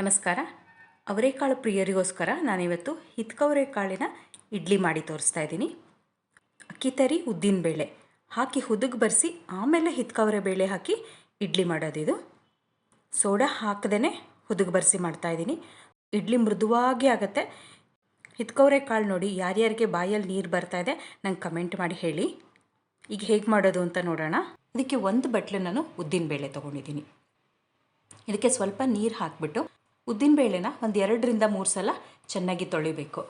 ನಮಸ್ಕಾರ. ಅವರೆಕಾಳು ಪ್ರಿಯರಿಗೋಸ್ಕರ ನಾನಿವತ್ತು ಹಿತ್ಕವರೆ ಕಾಳಿನ ಇಡ್ಲಿ ಮಾಡಿ ತೋರಿಸ್ತಾ ಇದ್ದೀನಿ. ಅಕ್ಕಿ ತರಿ ಉದ್ದಿನಬೇಳೆ ಹಾಕಿ ಹುದುಗ್ ಬರೆಸಿ ಆಮೇಲೆ ಹಿತ್ಕವರೆ ಬೇಳೆ ಹಾಕಿ ಇಡ್ಲಿ ಮಾಡೋದಿದು. ಸೋಡಾ ಹಾಕದೇ ಹುದುಗ್ ಬರೆಸಿ ಮಾಡ್ತಾಯಿದ್ದೀನಿ. ಇಡ್ಲಿ ಮೃದುವಾಗಿ ಆಗುತ್ತೆ. ಹಿತ್ಕವರೆ ಕಾಳು ನೋಡಿ ಯಾರ್ಯಾರಿಗೆ ಬಾಯಲ್ಲಿ ನೀರು ಬರ್ತಾಯಿದೆ ನಂಗೆ ಕಮೆಂಟ್ ಮಾಡಿ ಹೇಳಿ. ಈಗ ಹೇಗೆ ಮಾಡೋದು ಅಂತ ನೋಡೋಣ. ಇದಕ್ಕೆ ಒಂದು ಬಟ್ಲು ನಾನು ಉದ್ದಿನಬೇಳೆ ತೊಗೊಂಡಿದ್ದೀನಿ. ಇದಕ್ಕೆ ಸ್ವಲ್ಪ ನೀರು ಹಾಕಿಬಿಟ್ಟು ಉದ್ದಿನಬೇಳೆನ ಒಂದು 2-3 ಸಲ ಚೆನ್ನಾಗಿ ತೊಳಿಬೇಕು.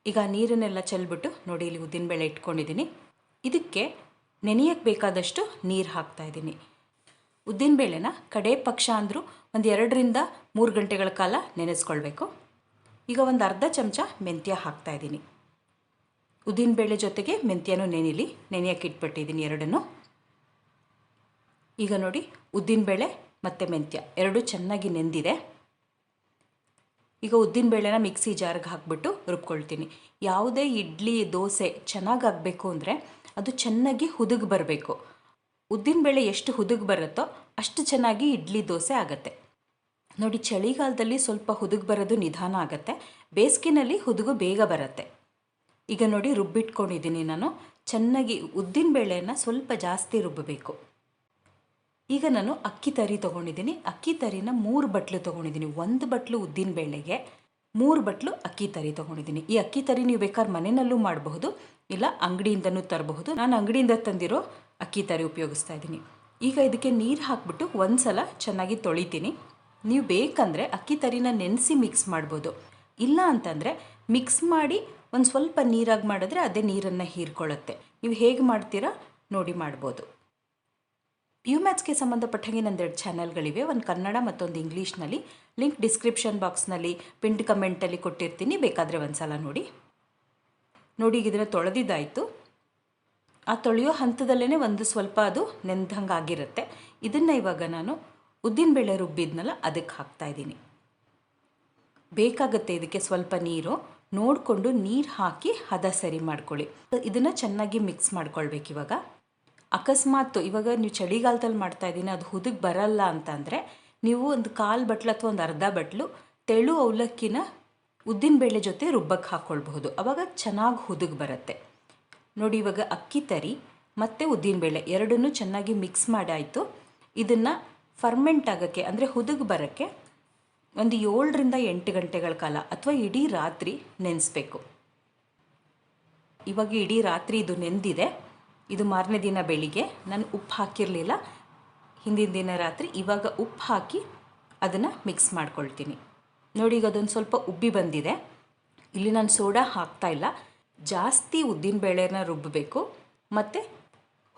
ಈಗ ನೀರನ್ನೆಲ್ಲ ಚೆಲ್ಬಿಟ್ಟು ನೋಡಿ ಇಲ್ಲಿ ಉದ್ದಿನಬೇಳೆ ಇಟ್ಕೊಂಡಿದ್ದೀನಿ. ಇದಕ್ಕೆ ನೆನೆಯಕ್ಕೆ ಬೇಕಾದಷ್ಟು ನೀರು ಹಾಕ್ತಾಯಿದ್ದೀನಿ. ಉದ್ದಿನಬೇಳೆನ ಕಡೆ ಪಕ್ಷ ಅಂದರೂ ಒಂದು 2-3 ಗಂಟೆಗಳ ಕಾಲ ನೆನೆಸ್ಕೊಳ್ಬೇಕು. ಈಗ ಒಂದು ಅರ್ಧ ಚಮಚ ಮೆಂತ್ಯ ಹಾಕ್ತಾಯಿದ್ದೀನಿ. ಉದ್ದಿನಬೇಳೆ ಜೊತೆಗೆ ಮೆಂತ್ಯನೂ ನೆನೆಯಕ್ಕೆ ಇಟ್ಬಿಟ್ಟಿದ್ದೀನಿ ಎರಡನ್ನೂ. ಈಗ ನೋಡಿ ಉದ್ದಿನಬೇಳೆ ಮತ್ತು ಮೆಂತ್ಯ ಎರಡೂ ಚೆನ್ನಾಗಿ ನೆಂದಿದೆ. ಈಗ ಉದ್ದಿನಬೇಳೆನ ಮಿಕ್ಸಿ ಜಾರ್ಗೆ ಹಾಕಿಬಿಟ್ಟು ರುಬ್ಕೊಳ್ತೀನಿ. ಯಾವುದೇ ಇಡ್ಲಿ ದೋಸೆ ಚೆನ್ನಾಗಿ ಆಗಬೇಕು ಅಂದರೆ ಅದು ಚೆನ್ನಾಗಿ ಹುದುಗ್ ಬರಬೇಕು. ಉದ್ದಿನಬೇಳೆ ಎಷ್ಟು ಹುದುಗ್ ಬರುತ್ತೋ ಅಷ್ಟು ಚೆನ್ನಾಗಿ ಇಡ್ಲಿ ದೋಸೆ ಆಗುತ್ತೆ. ನೋಡಿ ಚಳಿಗಾಲದಲ್ಲಿ ಸ್ವಲ್ಪ ಹುದುಗ್ ಬರೋದು ನಿಧಾನ ಆಗುತ್ತೆ, ಬೇಸಿಗೆನಲ್ಲಿ ಹುದುಗು ಬೇಗ ಬರುತ್ತೆ. ಈಗ ನೋಡಿ ರುಬ್ಬಿಟ್ಕೊಂಡಿದ್ದೀನಿ ನಾನು. ಚೆನ್ನಾಗಿ ಉದ್ದಿನಬೇಳೆಯನ್ನು ಸ್ವಲ್ಪ ಜಾಸ್ತಿ ರುಬ್ಬಬೇಕು. ಈಗ ನಾನು ಅಕ್ಕಿ ತರಿ ತೊಗೊಂಡಿದ್ದೀನಿ. ಅಕ್ಕಿ ತರಿನ 3 ಬಟ್ಲು ತೊಗೊಂಡಿದ್ದೀನಿ. 1 ಬಟ್ಲು ಉದ್ದಿನಬೇಳೆಗೆ 3 ಬಟ್ಲು ಅಕ್ಕಿ ತರಿ ತೊಗೊಂಡಿದ್ದೀನಿ. ಈ ಅಕ್ಕಿ ತರಿ ನೀವು ಬೇಕಾದ್ರೆ ಮನೆಯಲ್ಲೂ ಮಾಡಬಹುದು, ಇಲ್ಲ ಅಂಗಡಿಯಿಂದನೂ ತರಬಹುದು. ನಾನು ಅಂಗಡಿಯಿಂದ ತಂದಿರೋ ಅಕ್ಕಿ ತರಿ ಉಪಯೋಗಿಸ್ತಾ ಇದ್ದೀನಿ. ಈಗ ಇದಕ್ಕೆ ನೀರು ಹಾಕಿಬಿಟ್ಟು ಒಂದು ಸಲ ಚೆನ್ನಾಗಿ ತೊಳಿತೀನಿ. ನೀವು ಬೇಕಂದರೆ ಅಕ್ಕಿ ತರಿನ ನೆನೆಸಿ ಮಿಕ್ಸ್ ಮಾಡ್ಬೋದು. ಇಲ್ಲ ಅಂತಂದರೆ ಮಿಕ್ಸ್ ಮಾಡಿ ಒಂದು ಸ್ವಲ್ಪ ನೀರಾಗಿ ಮಾಡಿದ್ರೆ ಅದೇ ನೀರನ್ನು ಹೀರ್ಕೊಳ್ಳುತ್ತೆ. ನೀವು ಹೇಗೆ ಮಾಡ್ತೀರಾ ನೋಡಿ ಮಾಡ್ಬೋದು. ಮ್ಯಾಥ್ಸ್ಗೆ ಸಂಬಂಧಪಟ್ಟಂಗೆ ನಂದೆರಡು ಚಾನಲ್ಗಳಿವೆ, ಒಂದು ಕನ್ನಡ ಮತ್ತೊಂದು ಇಂಗ್ಲೀಷ್ನಲ್ಲಿ. ಲಿಂಕ್ ಡಿಸ್ಕ್ರಿಪ್ಷನ್ ಬಾಕ್ಸ್ನಲ್ಲಿ ಪಿಂಡ್ ಕಮೆಂಟಲ್ಲಿ ಕೊಟ್ಟಿರ್ತೀನಿ, ಬೇಕಾದರೆ ಒಂದು ಸಲ ನೋಡಿ. ಈಗ ಇದನ್ನು ತೊಳೆದಿದ್ದಾಯಿತು. ಆ ತೊಳೆಯೋ ಹಂತದಲ್ಲೇ ಒಂದು ಸ್ವಲ್ಪ ಅದು ನೆಂದಂಗೆ ಆಗಿರುತ್ತೆ. ಇದನ್ನು ಇವಾಗ ನಾನು ಉದ್ದಿನಬೇಳೆ ರುಬ್ಬಿದ್ನಲ್ಲ ಅದಕ್ಕೆ ಹಾಕ್ತಾಯಿದ್ದೀನಿ. ಬೇಕಾಗುತ್ತೆ ಇದಕ್ಕೆ ಸ್ವಲ್ಪ ನೀರು ನೋಡಿಕೊಂಡು ನೀರು ಹಾಕಿ ಹದ ಸರಿ ಮಾಡ್ಕೊಳ್ಳಿ. ಇದನ್ನು ಚೆನ್ನಾಗಿ ಮಿಕ್ಸ್ ಮಾಡ್ಕೊಳ್ಬೇಕು. ಇವಾಗ ಅಕಸ್ಮಾತ್ ಇವಾಗ ನೀವು ಚಳಿಗಾಲದಲ್ಲಿ ಮಾಡ್ತಾಯಿದ್ದೀನಿ ಅದು ಹುದುಗ್ ಬರಲ್ಲ ಅಂತಂದರೆ ನೀವು ಒಂದು 1/4 ಬಟ್ಲು ಅಥವಾ ಒಂದು ಅರ್ಧ ಬಟ್ಲು ತೆಳು ಅವಲಕ್ಕಿನ ಉದ್ದಿನಬೇಳೆ ಜೊತೆ ರುಬ್ಬಕ್ಕೆ ಹಾಕ್ಕೊಳ್ಬಹುದು. ಆವಾಗ ಚೆನ್ನಾಗಿ ಹುದುಗ್ ಬರುತ್ತೆ. ನೋಡಿ ಇವಾಗ ಅಕ್ಕಿ ತರಿ ಮತ್ತು ಉದ್ದಿನಬೇಳೆ ಎರಡನ್ನೂ ಚೆನ್ನಾಗಿ ಮಿಕ್ಸ್ ಮಾಡಾಯಿತು. ಇದನ್ನು ಫರ್ಮೆಂಟ್ ಆಗೋಕ್ಕೆ ಅಂದರೆ ಹುದುಗ್ ಬರೋಕ್ಕೆ ಒಂದು 7-8 ಗಂಟೆಗಳ ಕಾಲ ಅಥವಾ ಇಡೀ ರಾತ್ರಿ ನೆನೆಸ್ಬೇಕು. ಇವಾಗ ಇಡೀ ರಾತ್ರಿ ಇದು ನೆಂದಿದೆ. ಇದು ಮಾರನೇ ದಿನ ಬೆಳಿಗ್ಗೆ. ನಾನು ಉಪ್ಪು ಹಾಕಿರಲಿಲ್ಲ ಹಿಂದಿನ ದಿನ ರಾತ್ರಿ. ಇವಾಗ ಉಪ್ಪು ಹಾಕಿ ಅದನ್ನು ಮಿಕ್ಸ್ ಮಾಡ್ಕೊಳ್ತೀನಿ. ನೋಡಿ ಈಗ ಅದೊಂದು ಸ್ವಲ್ಪ ಉಬ್ಬಿ ಬಂದಿದೆ. ಇಲ್ಲಿ ನಾನು ಸೋಡಾ ಹಾಕ್ತಾಯಿಲ್ಲ. ಜಾಸ್ತಿ ಉದ್ದಿನಬೇಳೆನ ರುಬ್ಬಬೇಕು ಮತ್ತು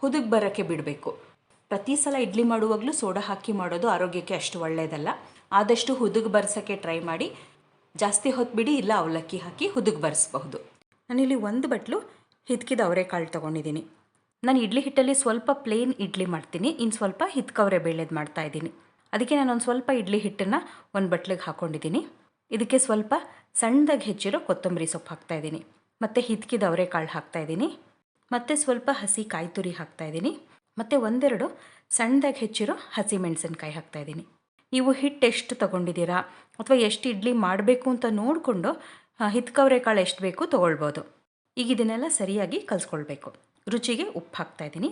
ಹುದುಗ್ ಬರೋಕ್ಕೆ ಬಿಡಬೇಕು. ಪ್ರತಿ ಸಲ ಇಡ್ಲಿ ಮಾಡುವಾಗಲೂ ಸೋಡಾ ಹಾಕಿ ಮಾಡೋದು ಆರೋಗ್ಯಕ್ಕೆ ಅಷ್ಟು ಒಳ್ಳೆಯದಲ್ಲ. ಆದಷ್ಟು ಹುದುಗ್ ಬರ್ಸೋಕ್ಕೆ ಟ್ರೈ ಮಾಡಿ. ಜಾಸ್ತಿ ಹೊತ್ತು ಬಿಡಿ, ಇಲ್ಲ ಅವಲಕ್ಕಿ ಹಾಕಿ ಹುದುಗ್ ಬರೆಸಬಹುದು. ನಾನಿಲ್ಲಿ 1 ಬಟ್ಲು ಹಿತ್ಕಿದ ಅವರೆಕಾಳು ತೊಗೊಂಡಿದ್ದೀನಿ. ನಾನು ಇಡ್ಲಿ ಹಿಟ್ಟಲ್ಲಿ ಸ್ವಲ್ಪ ಪ್ಲೇನ್ ಇಡ್ಲಿ ಮಾಡ್ತೀನಿ, ಇನ್ನು ಸ್ವಲ್ಪ ಹಿತ್ಕವರೆ ಬೇಳೆದು ಮಾಡ್ತಾಯಿದ್ದೀನಿ. ಅದಕ್ಕೆ ನಾನೊಂದು ಸ್ವಲ್ಪ ಇಡ್ಲಿ ಹಿಟ್ಟನ್ನು 1 ಬಟ್ಲಿಗೆ ಹಾಕ್ಕೊಂಡಿದ್ದೀನಿ. ಇದಕ್ಕೆ ಸ್ವಲ್ಪ ಸಣ್ಣದಾಗಿ ಹೆಚ್ಚಿರೋ ಕೊತ್ತಂಬರಿ ಸೊಪ್ಪು ಹಾಕ್ತಾಯಿದ್ದೀನಿ, ಮತ್ತು ಹಿತ್ಕಿದ ಅವರೆಕಾಳು ಹಾಕ್ತಾಯಿದ್ದೀನಿ, ಮತ್ತು ಸ್ವಲ್ಪ ಹಸಿ ಕಾಯಿ ತುರಿ ಹಾಕ್ತಾಯಿದ್ದೀನಿ, ಮತ್ತು 1-2 ಸಣ್ಣದಾಗಿ ಹೆಚ್ಚಿರೋ ಹಸಿ ಮೆಣಸಿನ್ಕಾಯಿ ಹಾಕ್ತಾಯಿದ್ದೀನಿ. ನೀವು ಹಿಟ್ಟು ಎಷ್ಟು ತೊಗೊಂಡಿದ್ದೀರಾ ಅಥವಾ ಎಷ್ಟು ಇಡ್ಲಿ ಮಾಡಬೇಕು ಅಂತ ನೋಡಿಕೊಂಡು ಹಿತ್ಕವರೆ ಕಾಳು ಎಷ್ಟು ಬೇಕು ತೊಗೊಳ್ಬೋದು. ಈಗ ಇದನ್ನೆಲ್ಲ ಸರಿಯಾಗಿ ಕಲಿಸ್ಕೊಳ್ಬೇಕು. ರುಚಿಗೆ ಉಪ್ಪು ಹಾಕ್ತಾಯಿದ್ದೀನಿ.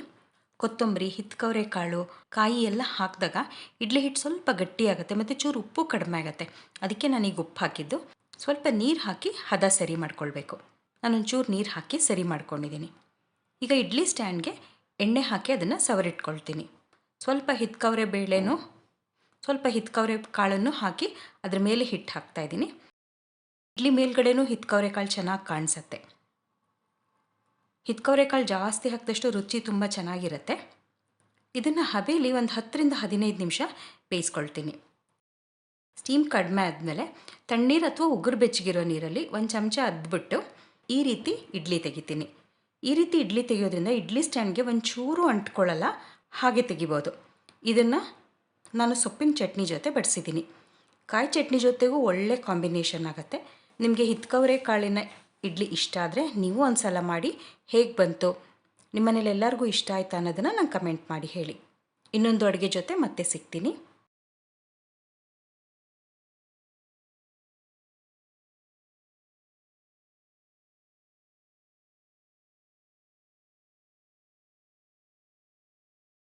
ಕೊತ್ತಂಬರಿ, ಹಿತ್ಕವರೆ ಕಾಳು, ಕಾಯಿ ಎಲ್ಲ ಹಾಕಿದಾಗ ಇಡ್ಲಿ ಹಿಟ್ಟು ಸ್ವಲ್ಪ ಗಟ್ಟಿಯಾಗುತ್ತೆ ಮತ್ತು ಚೂರು ಉಪ್ಪು ಕಡಿಮೆ ಆಗುತ್ತೆ. ಅದಕ್ಕೆ ನಾನೀಗ ಉಪ್ಪು ಹಾಕಿದ್ದು. ಸ್ವಲ್ಪ ನೀರು ಹಾಕಿ ಹದ ಸರಿ ಮಾಡ್ಕೊಳ್ಬೇಕು. ನಾನೊಂಚೂರು ನೀರು ಹಾಕಿ ಸರಿ ಮಾಡ್ಕೊಂಡಿದ್ದೀನಿ. ಈಗ ಇಡ್ಲಿ ಸ್ಟ್ಯಾಂಡ್ಗೆ ಎಣ್ಣೆ ಹಾಕಿ ಅದನ್ನು ಸವರಿಟ್ಕೊಳ್ತೀನಿ. ಸ್ವಲ್ಪ ಹಿತ್ಕವರೆ ಬೇಳೆನೂ ಸ್ವಲ್ಪ ಹಿತ್ಕವರೆ ಕಾಳನ್ನು ಹಾಕಿ ಅದ್ರ ಮೇಲೆ ಹಿಟ್ಟು ಹಾಕ್ತಾಯಿದ್ದೀನಿ. ಇಡ್ಲಿ ಮೇಲ್ಗಡೆನೂ ಹಿತ್ಕವರೆ ಕಾಳು ಚೆನ್ನಾಗಿ ಕಾಣಿಸುತ್ತೆ. ಹಿತ್ಕವರೆ ಕಾಳು ಜಾಸ್ತಿ ಹಾಕಿದಷ್ಟು ರುಚಿ ತುಂಬ ಚೆನ್ನಾಗಿರುತ್ತೆ. ಇದನ್ನು ಹಬೆಯಲ್ಲಿ ಒಂದು 10-15 ನಿಮಿಷ ಬೇಯಿಸ್ಕೊಳ್ತೀನಿ. ಸ್ಟೀಮ್ ಕಡಿಮೆ ಆದಮೇಲೆ ತಣ್ಣೀರು ಅಥವಾ ಉಗುರು ಬೆಚ್ಚಗಿರೋ ನೀರಲ್ಲಿ 1 ಚಮಚ ಅದ್ಬಿಟ್ಟು ಈ ರೀತಿ ಇಡ್ಲಿ ತೆಗಿತೀನಿ. ಈ ರೀತಿ ಇಡ್ಲಿ ತೆಗೆಯೋದ್ರಿಂದ ಇಡ್ಲಿ ಸ್ಟ್ಯಾಂಡ್ಗೆ ಒಂಚೂರು ಅಂಟ್ಕೊಳ್ಳಲ್ಲ, ಹಾಗೆ ತೆಗಿಬೋದು. ಇದನ್ನು ನಾನು ಸೊಪ್ಪಿನ ಚಟ್ನಿ ಜೊತೆ ಬಡಿಸಿದ್ದೀನಿ. ಕಾಯಿ ಚಟ್ನಿ ಜೊತೆಗೂ ಒಳ್ಳೆ ಕಾಂಬಿನೇಷನ್ ಆಗುತ್ತೆ. ನಿಮಗೆ ಹಿತ್ಕವರೆ ಕಾಳಿನ ಇಡ್ಲಿ ಇಷ್ಟ ಆದರೆ ನೀವು ಒಂದು ಸಲ ಮಾಡಿ ಹೇಗೆ ಬಂತು, ನಿಮ್ಮನೇಲಿ ಎಲ್ಲರಿಗೂ ಇಷ್ಟ ಆಯ್ತಾ ಅನ್ನೋದನ್ನು ನಂಗೆ ಕಮೆಂಟ್ ಮಾಡಿ ಹೇಳಿ. ಇನ್ನೊಂದು ಅಡುಗೆ ಜೊತೆ ಮತ್ತೆ ಸಿಗ್ತೀನಿ.